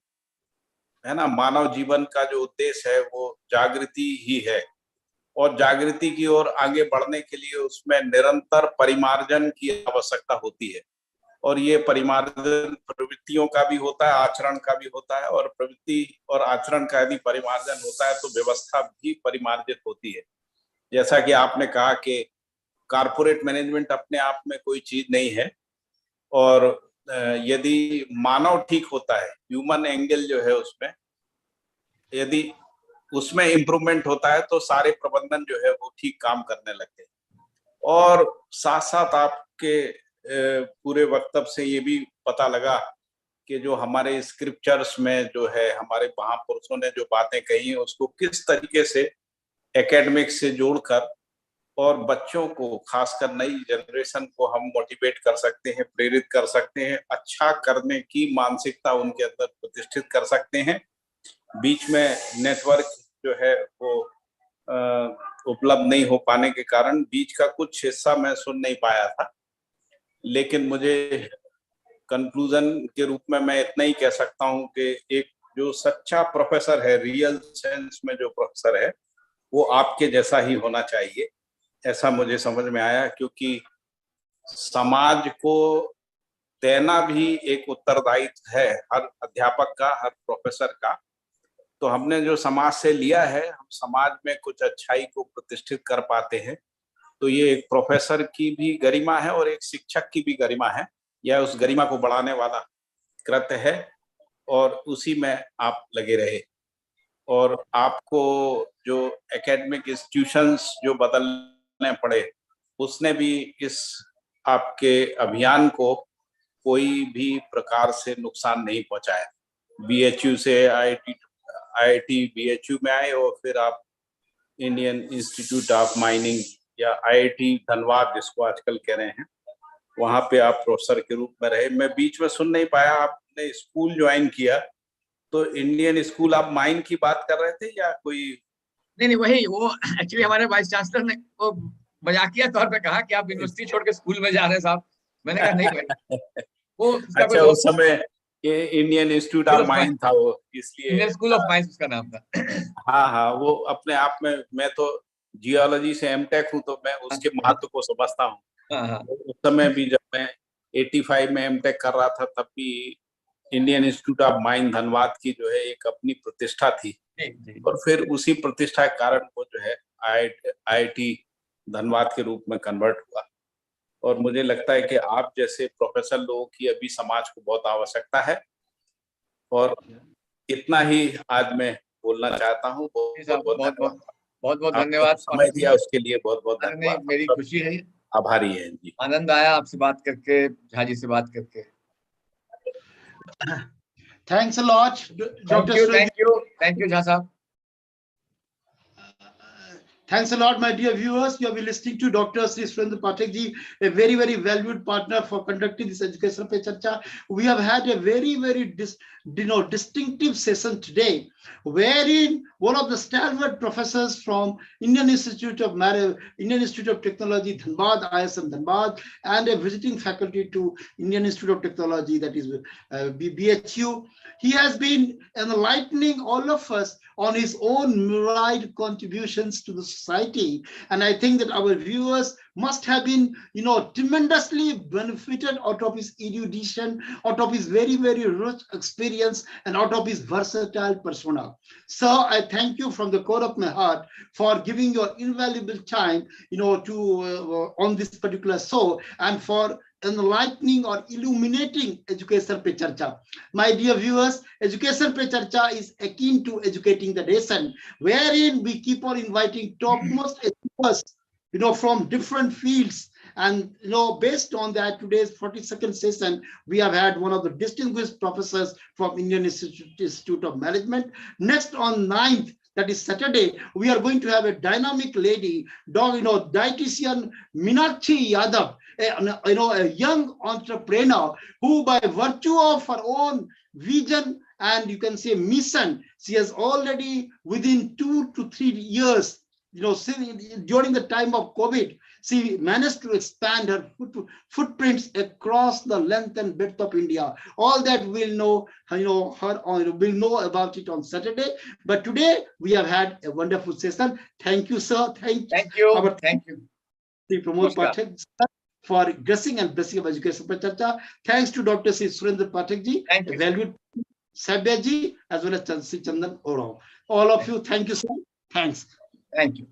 Speaker 3: ना। मानव जीवन का जो उद्देश्य है वो जागृति ही है, और जागृति की ओर आगे बढ़ने के लिए उसमें निरंतर परिमार्जन की आवश्यकता होती है। और ये परिमार्जन प्रवृत्तियों का भी होता है, आचरण का भी होता है, और प्रवृत्ति और आचरण का यदि परिमार्जन होता है तो व्यवस्था भी परिमार्जित होती है। जैसा कि आपने कहा कि कारपोरेट मैनेजमेंट अपने आप में कोई चीज नहीं है, और यदि मानव ठीक होता है, ह्यूमन एंगल जो है उसमें यदि उसमें इम्प्रूवमेंट होता है तो सारे प्रबंधन जो है वो ठीक काम करने लगते हैं। और साथ साथ आपके पूरे वक्तव्य से ये भी पता लगा कि जो हमारे स्क्रिप्चर्स में जो है हमारे महापुरुषों ने जो बातें कही हैं उसको किस तरीके से एकेडमिक से जोड़कर और बच्चों को, खासकर नई जनरेशन को हम मोटिवेट कर सकते हैं, प्रेरित कर सकते हैं, अच्छा करने की मानसिकता उनके अंदर प्रतिष्ठित कर सकते हैं। बीच में नेटवर्क जो है वो उपलब्ध नहीं हो पाने के कारण बीच का कुछ हिस्सा मैं सुन नहीं पाया था, लेकिन मुझे कंक्लूजन के रूप में मैं इतना ही कह सकता हूं कि एक जो सच्चा प्रोफेसर है, रियल सेंस में जो प्रोफेसर है, वो आपके जैसा ही होना चाहिए, ऐसा मुझे समझ में आया। क्योंकि समाज को देना भी एक उत्तरदायित्व है हर अध्यापक का, हर प्रोफेसर का। तो हमने जो समाज से लिया है, हम समाज में कुछ अच्छाई को प्रतिष्ठित कर पाते हैं, तो ये एक प्रोफेसर की भी गरिमा है और एक शिक्षक की भी गरिमा है। यह उस गरिमा को बढ़ाने वाला कृत्य है, और उसी में आप लगे रहे। और आपको जो एकेडमिक इंस्टीट्यूशंस जो बदलने पड़े, उसने भी इस आपके अभियान को कोई भी प्रकार से नुकसान नहीं पहुंचाया। बीएचयू से आईआईटी बीएचयू में आए, और फिर आप इंडियन इंस्टीट्यूट ऑफ माइनिंग या आईआईटी धनबाद जिसको आजकल कह रहे हैं, वहां पे आप प्रोफेसर के रूप में रहे। मैं बीच में सुन नहीं पाया, आपने स्कूल ज्वाइन किया, तो इंडियन स्कूल ऑफ माइन की बात कर रहे थे या कोई?
Speaker 1: नहीं, वही वो एक्चुअली हमारे वाइस चांसलर ने वो मजाकिया तौर पे कहा कि आप यूनिवर्सिटी छोड़ के स्कूल में जा रहे हैं साहब। मैंने कहा नहीं भाई, वो उसका
Speaker 3: अच्छा, उस समय ये इंडियन इंस्टीट्यूट ऑफ माइन था वो, इसलिए
Speaker 1: इंडियन स्कूल ऑफ माइंस उसका नाम था।
Speaker 3: हाँ हाँ, वो अपने आप में, मैं तो जियोलॉजी से एमटेक हूँ तो मैं उसके महत्व को समझता हूँ। उस समय भी जब मैं 85 में एमटेक कर रहा था, तब भी Indian institute of mine Dhanbad की जो है एक अपनी प्रतिष्ठा थी, और फिर उसी प्रतिष्ठा के कारण वो जो है आईआईटी धनबाद के रूप में कन्वर्ट हुआ। और मुझे लगता है कि आप जैसे प्रोफेसर लोगों की अभी समाज को बहुत आवश्यकता है, और इतना ही आज मैं बोलना चाहता हूँ।
Speaker 1: बहुत धन्यवाद,
Speaker 3: समय दिया उसके लिए बहुत बहुत धन्यवाद।
Speaker 1: मेरी खुशी है,
Speaker 3: आभारी है जी।
Speaker 1: आनंद आया आपसे बात करके, झा जी से बात करके।
Speaker 2: Thanks a lot, Dr.
Speaker 1: Thank you, Jha Sahab.
Speaker 2: Thanks a lot, my dear viewers. You have been listening to Dr. Shri Surendra Pathak ji, a very, very valued partner for conducting this educational Charcha. We have had a very, very distinctive session today, wherein one of the stalwart professors from Indian Institute of Technology, Dhanbad, ISM Dhanbad, and a visiting faculty to Indian Institute of Technology, that is BHU. He has been enlightening all of us on his own myriad contributions to the society. And I think that our viewers must have been, tremendously benefited out of his erudition, out of his very, very rich experience, and out of his versatile persona. So I thank you from the core of my heart for giving your invaluable time, on this particular show, and for enlightening or illuminating Education Pe Charcha. My dear viewers, Education Pe Charcha is akin to educating the nation, wherein we keep on inviting topmost experts, from different fields. And, based on that, today's 42nd session, we have had one of the distinguished professors from Indian Institute of Management. Next, on 9th, that is Saturday, we are going to have a dynamic lady, dietitian Meenakshi Yadav, a young entrepreneur who, by virtue of her own vision and you can say mission, she has already within 2 to 3 years, during the time of COVID, she managed to expand her footprints across the length and breadth of India. All that we'll know, we'll know about it on Saturday. But today we have had a wonderful session. Thank you, sir. Thank you.
Speaker 1: Thank you.
Speaker 2: Dr Pramod Pathak for gracing and blessing of education for Charcha. Thanks to Dr. Shri Surendra Pathak ji, valued Sabya ji, as well as Shri Chandan Orao. All of you, thank you, sir. Thanks.
Speaker 1: Thank you.